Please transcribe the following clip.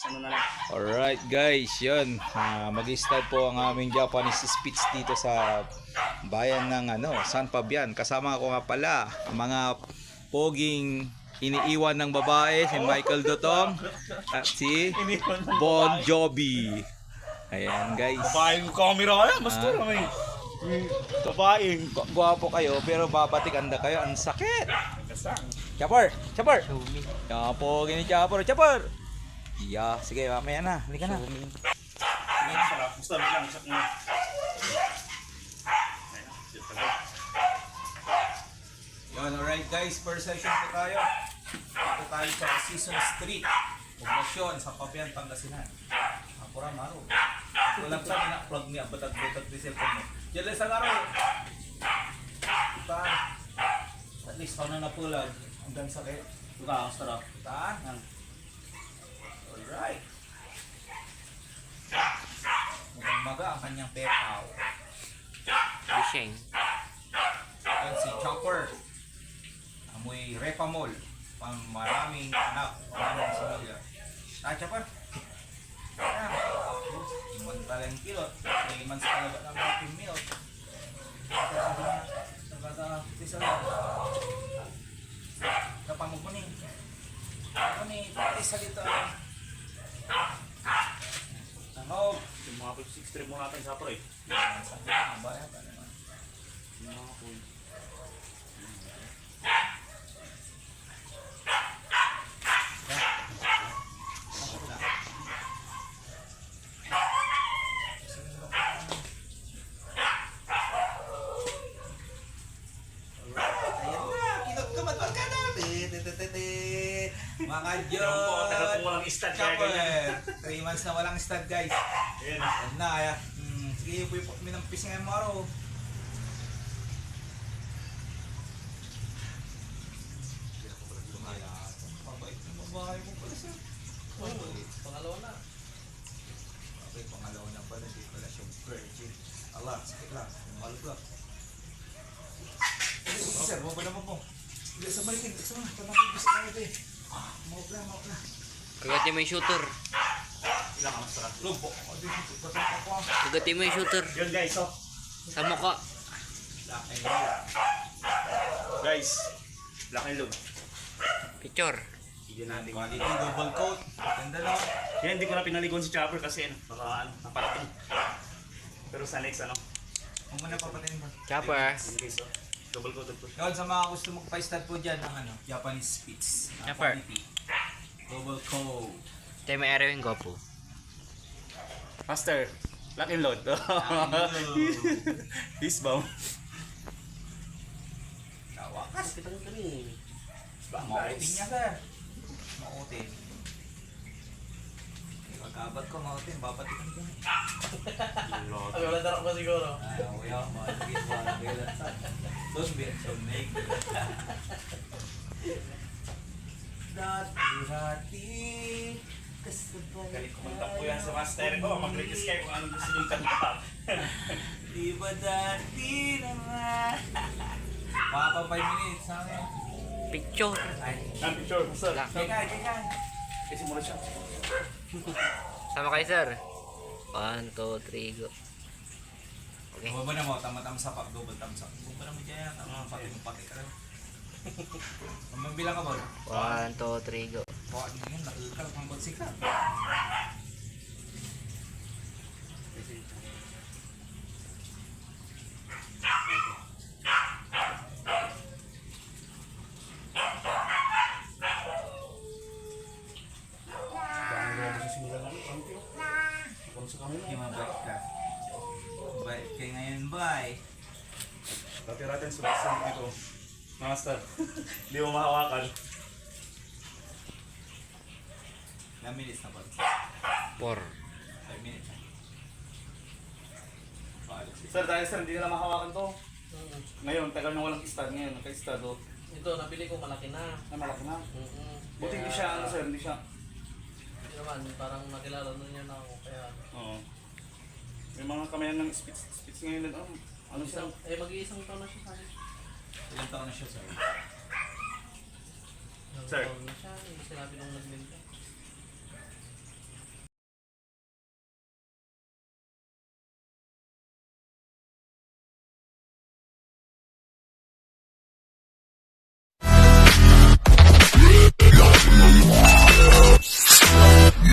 ano na lang. Alright guys, yun. Mag-start po ang aming Japanese speech dito sa bayan ng San Fabian. Kasama ko nga pala ang mga poging iniiwan ng babae, si Michael Dotong at si Bon Jovi. Ayan guys. Babaeng camera yan, mas ko naman. Babaeng. Gwapo kayo pero babatikan na kayo. Ang sakit. Chopper! Chopper! Chapo, gini Chopper! Chopper! Yeah, sige, mamaya na. Halika na. Gusto lang, isak mo. Yun, alright guys, first session po tayo. Ito tayo sa Season Street, Poblasyon, sa Fabian, Pangasinan. Apura maro. Walang sa ina-plug niya, batag-batag di cellphone mo. Diyan lang isang araw. Diba? At least, paano na pulag? Hanggang sakit. Diba, ang sarap. Diba? Alright. Maga ang kanyang pepaw. Fishing. Yan si Chopper. Amoy Repamol. Maraming anak. Maraming similya. Chopper. Ayan. Iman talang kilot. Iman sa kalabat ng happy meal. Nagkata isa lang. Kapamog mo ni. Ano ni? Isa dito. Tanog. Yung mga 6 trip mo natin sa pro eh. Ang bayan pa naman. Yung mga pool. Mga Tagal Diyon! po walang stud kaya ganyan. 3 months na walang stud guys. Ayan. Yan na kaya. Sige po yung minampis nga yung maro. Pabait ng babae mo pala sir. Pangalawa na. Okay, pangalawa na pala. Di pala siyang virgin. Allah, sakit lang. Malut lang. Sir, mo ba naman po? Hindi sa balikin. Sa mga, pamapipis ka na ito eh. Mawag lang. Kagati mo yung shooter. Ilang ka mas sarap. Lumpo. Patang ako. Kagati mo yung shooter. Yun guys, oh. Sa mukha. Guys, black and load. Picture. Sige natin. Quality, double coat. Ganda lang. Yan, hindi ko na pinaligon si Chopper kasi baka naparating. Pero sa next Kung muna papatayin ba? Chopper. Yun guys, oh. Double coated po. Yun, sa mga gusto magpa-stud po dyan ng Japanese Spitz. Chopper. Double coat. Tayo may araw yung gopo. Master, lock and load. Peace bomb. Kawakas. Mautin niya sir. Mautin. Pagkabat ko mautin, babatikan ko. Ay, wala darap ko siguro. Ayaw, malagit, malagit. Don't be so naked. Dati-dati kasabay. Galit kumanta po yan sa master ko. Mag-request kayo kung anong gusto niyong kanta. Di ba dati naman? Baka pa 5 minutes sa akin. Picture. Ay, Picture, sir. Lang. kaya. Kasi muna siya. Sama kayo sir. 1, 2, 3, go. Okay. Baba na mo, tama-tama sa pag double thumbs up. Baba na mo dyan, pati ka rin. Mambilang ka ba? 1, 2, 3, go. Baka ngayon, nakikal pang bagsik ka. Yung mabait ka. Mabait ka ngayon, bye. Dati natin sulit dito. Master, hindi mo mahawakan. Ilang minutes na ba? 4. 5 minutes na. Sir, dahil sir, hindi na mahawakan to. Ngayon, tagal na walang stud. Ngayon, naka-stud oh. Ito, nabili ko malaki na. Ay, malaki na. Mm-mm. Buti hindi siya, sir, hindi siya. Hindi naman, parang nakilala na niya na ako. Kaya, Oo. May mga kamayan ng spits ngayon. Ano siya? mag-iisang taon na siya sa akin. Ilang taon na siya, sir? Ilang Sir. taon na siya, sinabi nung nagminta.